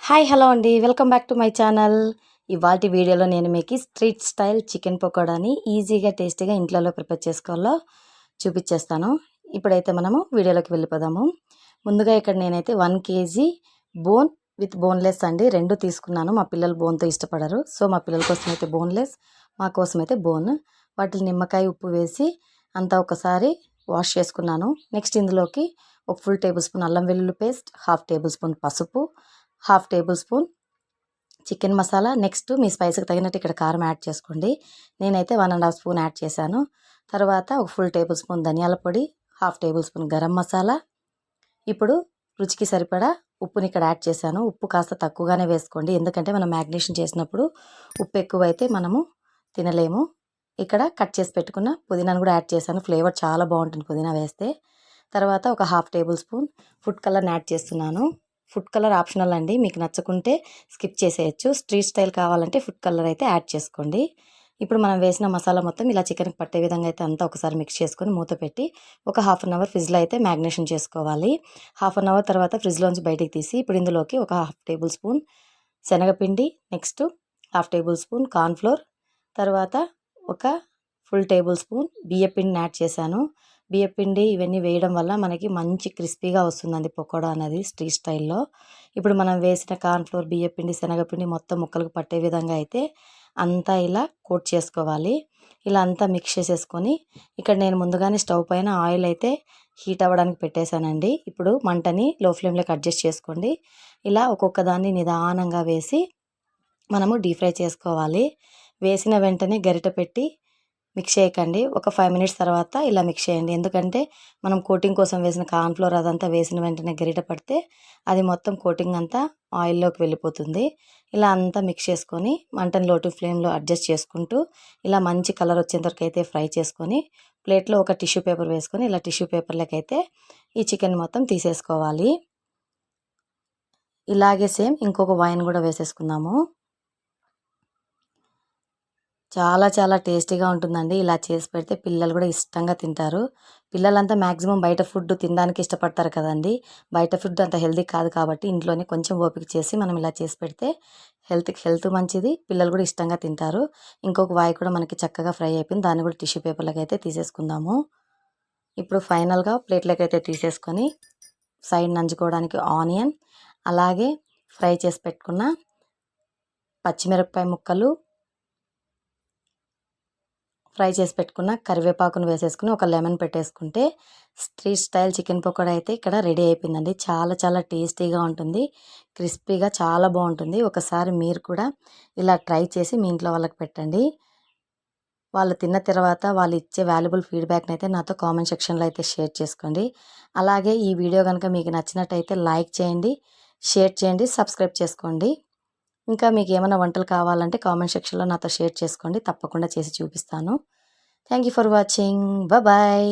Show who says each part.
Speaker 1: Hi hello అండి, welcome back to my channel. ఇవాల్టి వీడియోలో నేను మీకు స్ట్రీట్ స్టైల్ చికెన్ పకోడాని ఈజీగా టేస్టీగా ఇంట్లో ప్రిపేర్ చేసుకోవాలో చూపించేస్తాను. ఇప్పుడైతే మనము వీడియోలోకి వెళ్ళిపోదాము. ముందుగా ఇక్కడ నేనైతే 1 kg బోన్ విత్ బోన్లెస్ అండి రెండు తీసుకున్నాను. మా పిల్లలు బోన్తో ఇష్టపడరు, సో మా పిల్లల కోసం అయితే బోన్లెస్, మా కోసం అయితే బోన్. వాటిని నిమ్మకాయ ఉప్పు వేసి అంతా ఒకసారి వాష్ చేసుకున్నాను. నెక్స్ట్ ఇందులోకి ఒక ఫుల్ టేబుల్ స్పూన్ అల్లం వెల్లుల్లి పేస్ట్, హాఫ్ టేబుల్ స్పూన్ పసుపు, half tablespoon chicken masala. Next మీ స్పైస్కి తగినట్టు ఇక్కడ కారం యాడ్ చేసుకోండి. నేనైతే 1.5 స్పూన్ యాడ్ చేశాను. తర్వాత ఒక ఫుల్ టేబుల్ స్పూన్ ధనియాల పొడి, half table spoon garam masala. ఇప్పుడు రుచికి సరిపడా ఉప్పుని ఇక్కడ యాడ్ చేశాను. ఉప్పు కాస్త తక్కువగానే వేసుకోండి, ఎందుకంటే మనం మ్యాగ్నేషన్ చేసినప్పుడు ఉప్పు ఎక్కువైతే మనము తినలేము. ఇక్కడ కట్ చేసి పెట్టుకున్న పుదీనాను కూడా యాడ్ చేశాను. ఫ్లేవర్ చాలా బాగుంటుంది పుదీనా వేస్తే. తర్వాత ఒక హాఫ్ టేబుల్ స్పూన్ ఫుడ్ కలర్ని యాడ్ చేస్తున్నాను. ఫుడ్ కలర్ ఆప్షనల్ అండి, మీకు నచ్చకుంటే స్కిప్ చేసేయచ్చు. స్ట్రీట్ స్టైల్ కావాలంటే ఫుడ్ కలర్ అయితే యాడ్ చేసుకోండి. ఇప్పుడు మనం వేసిన మసాలా మొత్తం ఇలా చికెన్కి పట్టే విధంగా అయితే అంతా ఒకసారి మిక్స్ చేసుకొని మూత పెట్టి ఒక హాఫ్ అన్ అవర్ ఫ్రిడ్జ్లో అయితే మ్యాగ్నేషన్ చేసుకోవాలి. హాఫ్ అన్ అవర్ తర్వాత ఫ్రిడ్జ్లోంచి బయటికి తీసి ఇప్పుడు ఇందులోకి ఒక హాఫ్ టేబుల్ స్పూన్ శనగపిండి, next half table spoon cornflour, తర్వాత ఒక ఫుల్ టేబుల్ స్పూన్ బియ్యపిండిని యాడ్ చేశాను. బియ్యపిండి ఇవన్నీ వేయడం వల్ల మనకి మంచి క్రిస్పీగా వస్తుందండి పకోడా అనేది స్ట్రీట్ స్టైల్లో. ఇప్పుడు మనం వేసిన కార్న్ఫ్లోర్, బియ్యపిండి, శనగపిండి మొత్తం ముక్కలకు పట్టే విధంగా అయితే అంతా ఇలా కోట్ చేసుకోవాలి. ఇలా అంతా మిక్స్ చేసేసుకొని ఇక్కడ నేను ముందుగానే స్టవ్ పైన ఆయిల్ అయితే హీట్ అవ్వడానికి పెట్టేశానండి. ఇప్పుడు మంటని లో ఫ్లేమ్లోకి అడ్జస్ట్ చేసుకోండి. ఇలా ఒక్కొక్క దాన్ని నిదానంగా వేసి మనము డీప్ ఫ్రై చేసుకోవాలి. వేసిన వెంటనే గరిటె పెట్టి మిక్స్ చేయకండి. ఒక 5 మినిట్స్ తర్వాత ఇలా మిక్స్ చేయండి, ఎందుకంటే మనం కోటింగ్ కోసం వేసిన కార్న్ఫ్లోర్ అదంతా వేసిన వెంటనే గరిట పడితే అది మొత్తం కోటింగ్ అంతా ఆయిల్లోకి వెళ్ళిపోతుంది. ఇలా అంతా మిక్స్ చేసుకొని మంటని లో టు ఫ్లేమ్లో అడ్జస్ట్ చేసుకుంటూ ఇలా మంచి కలర్ వచ్చేంతవరకు అయితే ఫ్రై చేసుకొని ప్లేట్లో ఒక టిష్యూ పేపర్ వేసుకొని ఇలా టిష్యూ పేపర్లోకి అయితే ఈ చికెన్ మొత్తం తీసేసుకోవాలి. ఇలాగే సేమ్ ఇంకొక వైన్ కూడా వేసేసుకుందాము. చాలా చాలా టేస్టీగా ఉంటుందండి. ఇలా చేసి పెడితే పిల్లలు కూడా ఇష్టంగా తింటారు. పిల్లలంతా మ్యాక్సిమం బయట ఫుడ్ తినడానికి ఇష్టపడతారు కదండి. బయట ఫుడ్ అంత హెల్తీ కాదు కాబట్టి ఇంట్లోనే కొంచెం ఓపిక చేసి మనం ఇలా చేసి పెడితే హెల్త్ మంచిది, పిల్లలు కూడా ఇష్టంగా తింటారు. ఇంకొక వాయి కూడా మనకి చక్కగా ఫ్రై అయిపోయింది, దాన్ని కూడా టిష్యూ పేపర్లోకి అయితే తీసేసుకుందాము. ఇప్పుడు ఫైనల్గా ప్లేట్లోకి అయితే తీసేసుకొని సైడ్ నంచుకోవడానికి ఆనియన్, అలాగే ఫ్రై చేసి పెట్టుకున్న పచ్చిమిరపకాయ ముక్కలు, ఫ్రై చేసి పెట్టుకున్న కరివేపాకును వేసేసుకుని ఒక లెమన్ పెట్టేసుకుంటే స్ట్రీట్ స్టైల్ చికెన్ పకోడా అయితే ఇక్కడ రెడీ అయిపోయిందండి. చాలా చాలా టేస్టీగా ఉంటుంది, క్రిస్పీగా చాలా బాగుంటుంది. ఒకసారి మీరు కూడా ఇలా ట్రై చేసి మీ ఇంట్లో వాళ్ళకి పెట్టండి. వాళ్ళు తిన్న తర్వాత వాళ్ళు ఇచ్చే వాల్యుబుల్ ఫీడ్బ్యాక్ని అయితే నాతో కామెంట్ సెక్షన్లో అయితే షేర్ చేసుకోండి. అలాగే ఈ వీడియో కనుక మీకు నచ్చినట్టయితే లైక్ చేయండి, షేర్ చేయండి, సబ్స్క్రైబ్ చేసుకోండి. ఇంకా మీకు ఏమైనా వంటలు కావాలంటే కామెంట్ సెక్షన్లో నాతో షేర్ చేసుకోండి, తప్పకుండా చేసి చూపిస్తాను. Thank you for watching. Bye.